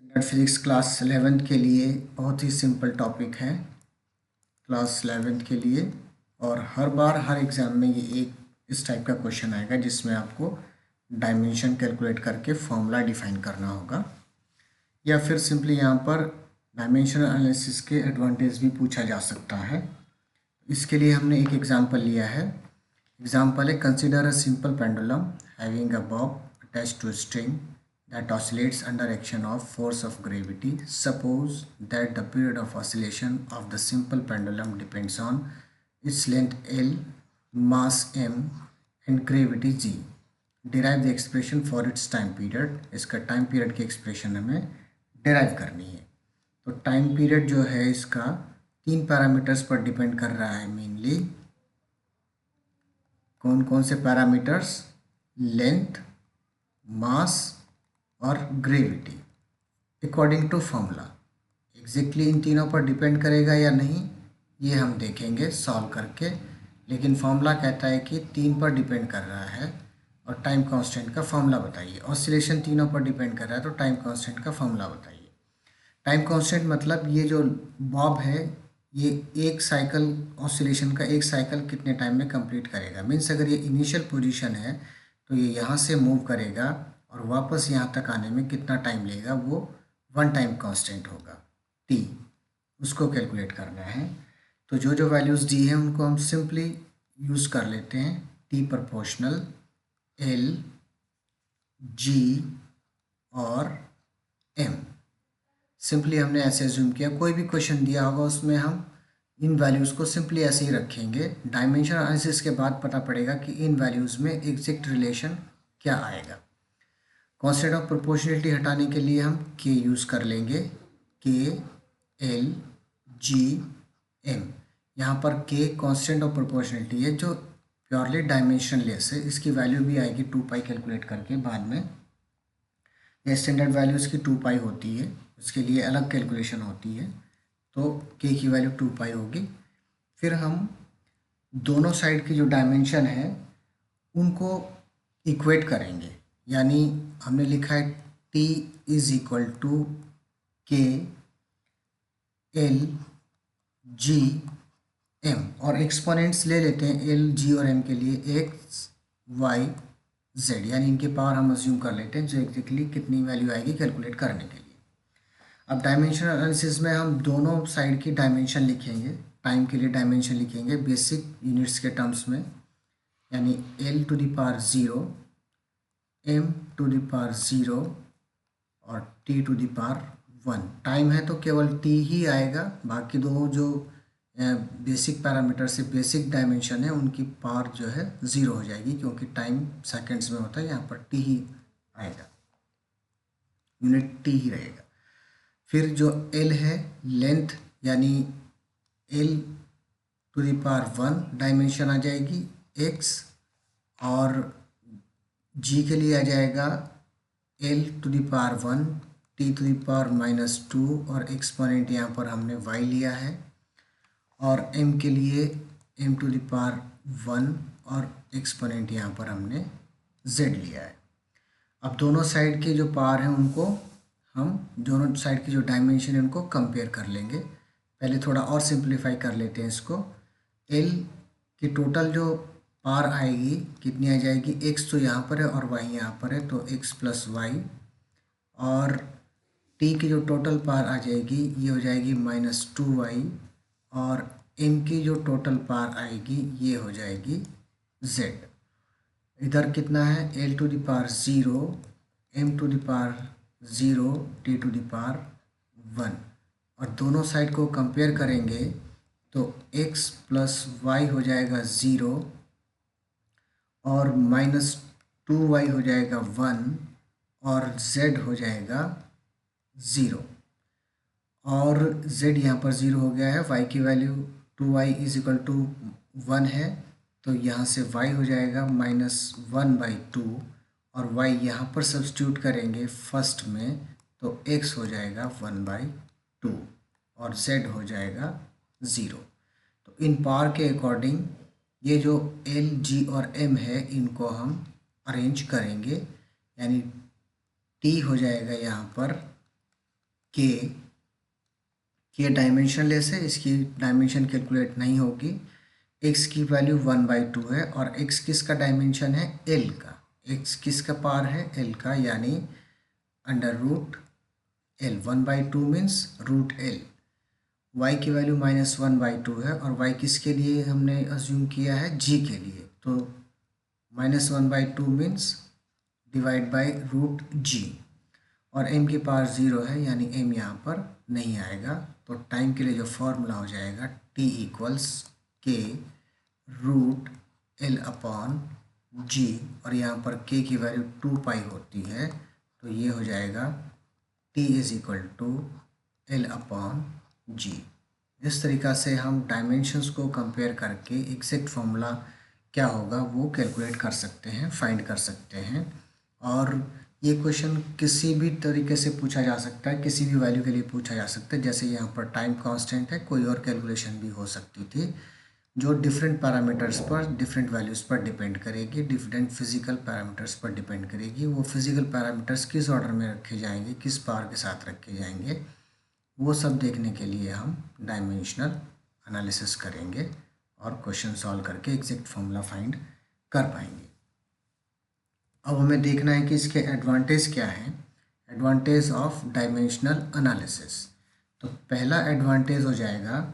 Standard physics class 11th के लिए बहुत ही सिंपल टॉपिक है क्लास 11th के लिए। और हर बार हर एग्ज़ाम में ये एक इस टाइप का क्वेश्चन आएगा जिसमें आपको डायमेंशन कैलकुलेट करके फॉर्मूला डिफाइन करना होगा, या फिर सिंपली यहाँ पर डायमेंशन एनालिसिस के एडवांटेज भी पूछा जा सकता है। इसके लिए हमने एक एग्जाम्पल लिया है। एग्जाम्पल है, consider a simple pendulum having a Bob attached to a string that oscillates under action of force of gravity. Suppose that the period of oscillation of the simple pendulum depends on its length L, mass m and gravity g. Derive the expression for its time period. इसका time period की expression हमें derive करनी है। तो time period जो है इसका 3 parameters पर डिपेंड कर रहा है मेनली। कौन कौन से पैरामीटर्स? लेंथ, मास और gravity. According to formula exactly इन तीनों पर डिपेंड करेगा या नहीं ये हम देखेंगे सॉल्व करके, लेकिन फॉर्मूला कहता है कि 3 पर डिपेंड कर रहा है। और टाइम कांस्टेंट का फॉर्मूला बताइए। ऑसिलेशन तीनों पर डिपेंड कर रहा है तो टाइम कांस्टेंट का फॉर्मूला बताइए। टाइम कांस्टेंट मतलब ये जो बॉब है ये एक साइकिल ऑसिलेशन का एक साइकिल कितने टाइम में कंप्लीट करेगा। मीन्स अगर ये इनिशियल पोजीशन है तो ये यहाँ से मूव करेगा और वापस यहाँ तक आने में कितना टाइम लेगा, वो 1 टाइम कांस्टेंट होगा t। उसको कैलकुलेट करना है। तो जो जो वैल्यूज़ दी हैं उनको हम सिंपली यूज़ कर लेते हैं। t प्रोपोर्शनल, l, g और m। सिंपली हमने ऐसे एज्यूम किया, कोई भी क्वेश्चन दिया होगा उसमें हम इन वैल्यूज़ को सिंपली ऐसे ही रखेंगे। डायमेंशन एनालिसिस के बाद पता पड़ेगा कि इन वैल्यूज़ में एग्जैक्ट रिलेशन क्या आएगा। कांस्टेंट ऑफ प्रोपोर्शनलिटी हटाने के लिए हम k यूज़ कर लेंगे, k, l, g, m। यहाँ पर k कांस्टेंट ऑफ प्रोपोर्शनलिटी है जो प्योरली डायमेंशनलेस है। इसकी वैल्यू भी आएगी 2 पाई कैलकुलेट करके बाद में। यह स्टैंडर्ड वैल्यूज़ की 2 पाई होती है, उसके लिए अलग कैलकुलेशन होती है। तो k की वैल्यू 2 पाई होगी। फिर हम दोनों साइड की जो डायमेंशन है उनको इक्वेट करेंगे, यानी हमने लिखा है t is equal to k l g m और एक्सपोनेंट्स ले लेते हैं l, g और m के लिए x, y, z, यानी इनके पावर हम अज्यूम कर लेते हैं जो एग्जैक्टली कितनी वैल्यू आएगी कैलकुलेट करने के लिए। अब डायमेंशन एनालिसिस में हम दोनों साइड की डायमेंशन लिखेंगे। टाइम के लिए डायमेंशन लिखेंगे बेसिक यूनिट्स के टर्म्स में, यानी l to the power 0, m to the power 0 और t to the power 1। Time है तो केवल t ही आएगा, बाकी दो जो बेसिक पैरामीटर से बेसिक डायमेंशन है उनकी पावर जो है 0 हो जाएगी, क्योंकि टाइम सेकेंड्स में होता है, यहाँ पर t ही आएगा, यूनिट t ही रहेगा। फिर जो l है लेंथ, यानी l to the power 1 dimension आ जाएगी x, और g के लिए आ जाएगा l to the power 1, t to the power -2 और एक्सपोनेंट यहाँ पर हमने y लिया है, और m के लिए m टू द पावर 1 और एक्सपोनेंट यहाँ पर हमने z लिया है। अब दोनों साइड के जो पावर हैं उनको हम दोनों साइड की जो डायमेंशन है उनको कंपेयर कर लेंगे। पहले थोड़ा और सिंप्लीफाई कर लेते हैं इसको। l की टोटल जो पावर आएगी कितनी आ जाएगी, x तो यहाँ पर है और y यहाँ पर है तो x प्लस वाई, और t की जो टोटल पावर आ जाएगी ये हो जाएगी -2y, और m की जो टोटल पावर आएगी ये हो जाएगी z। इधर कितना है, l to the power 0, m to the power 0, t to the power 1, और दोनों साइड को कंपेयर करेंगे तो x प्लस वाई हो जाएगा 0 और -2y हो जाएगा 1 और z हो जाएगा 0, और z यहाँ पर 0 हो गया है। y की value 2y is equal to 1 है तो यहाँ से y हो जाएगा -1/2, और y यहाँ पर सब्स्टिट्यूट करेंगे फर्स्ट में तो x हो जाएगा 1/2 और z हो जाएगा 0। तो इन पावर के अकॉर्डिंग ये जो l, g और m है इनको हम अरेंज करेंगे, यानी t हो जाएगा यहाँ पर के डायमेंशनलेस है, इसकी डायमेंशन कैलकुलेट नहीं होगी। एक्स की वैल्यू 1/2 है और एक्स किसका डायमेंशन है, एल का। एक्स किसका पार है, एल का, यानी under root L. 1/2 means root L. Y की वैल्यू -1/2 है और वाई किसके लिए हमने अज्यूम किया है, जी के लिए, तो -1/2 मीन्स डिवाइड बाय रूट जी। और m की पावर 0 है यानी m यहाँ पर नहीं आएगा। तो टाइम के लिए जो फॉर्मूला हो जाएगा t equals k root l upon g, और यहाँ पर k की वैल्यू 2 पाई होती है, तो ये हो जाएगा t is equal to l upon g. इस तरीक़ा से हम डायमेंशंस को कंपेयर करके एग्जैक्ट फॉर्मूला क्या होगा वो कैलकुलेट कर सकते हैं, फाइंड कर सकते हैं। और ये क्वेश्चन किसी भी तरीके से पूछा जा सकता है, किसी भी वैल्यू के लिए पूछा जा सकता है। जैसे यहाँ पर टाइम कांस्टेंट है, कोई और कैलकुलेशन भी हो सकती थी जो डिफरेंट पैरामीटर्स पर, डिफरेंट वैल्यूज़ पर डिपेंड करेगी, डिफरेंट फिजिकल पैरामीटर्स पर डिपेंड करेगी। वो फिजिकल पैरामीटर्स किस ऑर्डर में रखे जाएंगे, किस पावर के साथ रखे जाएंगे, वो सब देखने के लिए हम डायमेंशनल एनालिसिस करेंगे और क्वेश्चन सॉल्व करके एग्जैक्ट फॉर्मूला फाइंड कर पाएंगे। अब हमें देखना है कि इसके एडवांटेज क्या हैं, एडवांटेज ऑफ डायमेंशनल एनालिसिस। तो पहला एडवांटेज हो जाएगा,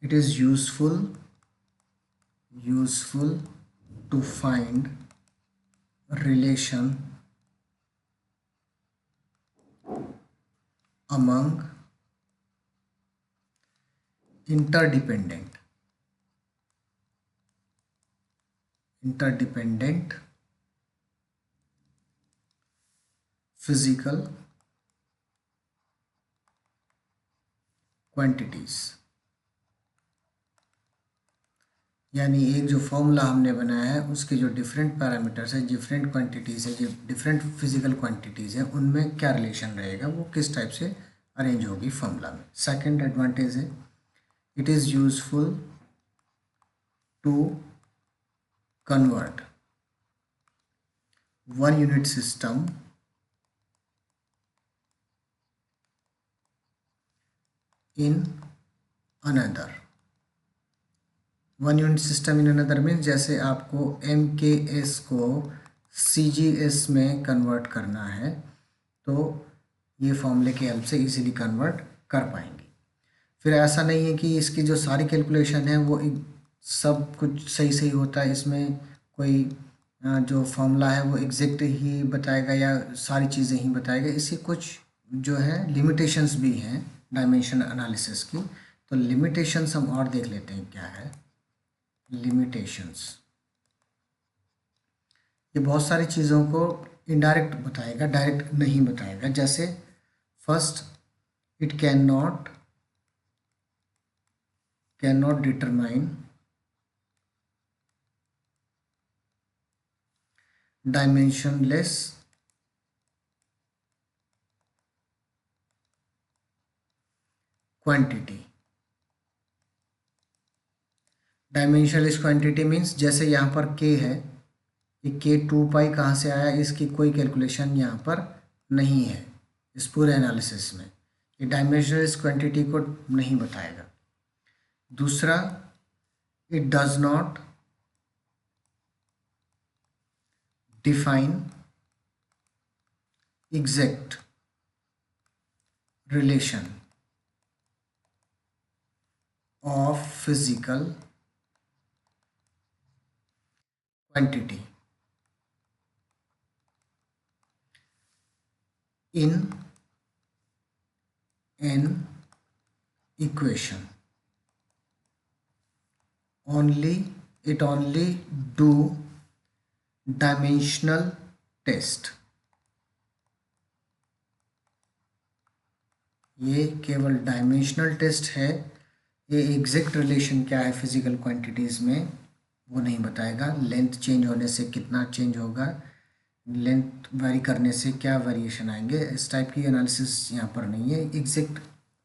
it is useful to find relation among interdependent physical quantities। यानी एक जो फॉर्मूला हमने बनाया है उसके जो डिफरेंट पैरामीटर्स है, डिफरेंट क्वांटिटीज़ है, जो डिफरेंट फिजिकल क्वांटिटीज़ है, उनमें क्या रिलेशन रहेगा, वो किस टाइप से अरेंज होगी फॉर्मूला में। सेकंड एडवांटेज है, it is useful to convert one unit system in another. One unit system in another means जैसे आपको MKS को CGS में कन्वर्ट करना है, तो ये फॉर्मूले की हेल्प से इजीली कन्वर्ट कर पाएंगे। फिर ऐसा नहीं है कि इसकी जो सारी कैलकुलेशन है वो सब कुछ सही सही होता है, इसमें कोई जो फॉर्मूला है वो एग्जैक्ट ही बताएगा या सारी चीज़ें ही बताएगा। इसकी कुछ जो है लिमिटेशंस भी हैं डायमेंशन एनालिसिस की। तो लिमिटेशंस हम और देख लेते हैं क्या है लिमिटेशंस। ये बहुत सारी चीज़ों को इनडायरेक्ट बताएगा, डायरेक्ट नहीं बताएगा। जैसे first, it can not determine dimensionless quantity. Dimensionless quantity means जैसे यहाँ पर k है, ये k 2 पाई कहाँ से आया, इसकी कोई कैलकुलेशन यहाँ पर नहीं है इस पूरे एनालिसिस में। ये डायमेंशनलेस क्वांटिटी को नहीं बताएगा। दूसरा, it does not define exact relation of physical quantity in an equation। It only do dimensional test। ये केवल डायमेंशनल टेस्ट है, ये एग्जैक्ट रिलेशन क्या है फिजिकल क्वांटिटीज़ में वो नहीं बताएगा। लेंथ चेंज होने से कितना चेंज होगा, लेंथ वेरी करने से क्या वेरिएशन आएंगे, इस टाइप की एनालिसिस यहाँ पर नहीं है, एग्जैक्ट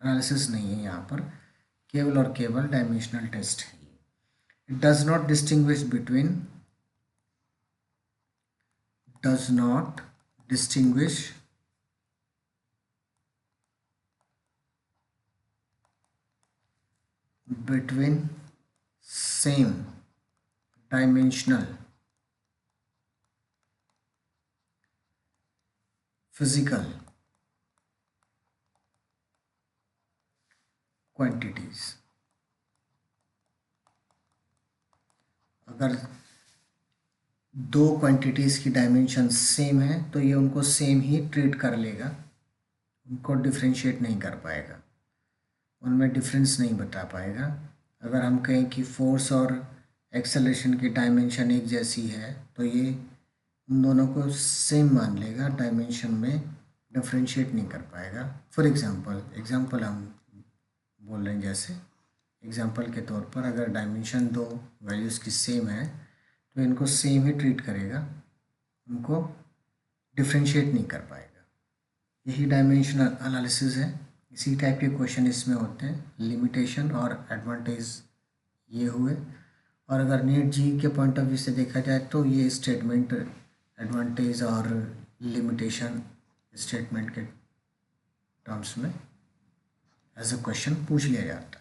एनालिसिस नहीं है यहाँ पर, केवल और केवल डायमेंशनल टेस्ट है। It does not distinguish between same dimensional physical quantities। अगर दो क्वांटिटीज़ की डायमेंशन सेम है तो ये उनको सेम ही ट्रीट कर लेगा, उनको डिफ्रेंशिएट नहीं कर पाएगा, उनमें डिफरेंस नहीं बता पाएगा। अगर हम कहें कि फोर्स और एक्सेलरेशन की डायमेंशन एक जैसी है तो ये उन दोनों को सेम मान लेगा, डायमेंशन में डिफ्रेंशिएट नहीं कर पाएगा। फॉर एग्जांपल हम बोल रहे हैं, जैसे एग्जांपल के तौर पर अगर डायमेंशन दो वैल्यूज़ की सेम है तो इनको सेम ही ट्रीट करेगा, उनको डिफ्रेंशिएट नहीं कर पाएगा। यही डायमेंशनल एनालिसिस है। इसी टाइप के क्वेश्चन इसमें होते हैं। लिमिटेशन और एडवांटेज ये हुए, और अगर नीट जी के पॉइंट ऑफ व्यू से देखा जाए तो ये स्टेटमेंट एडवांटेज और लिमिटेशन स्टेटमेंट के टर्म्स में एज अ क्वेश्चन पूछ लिया जाता है।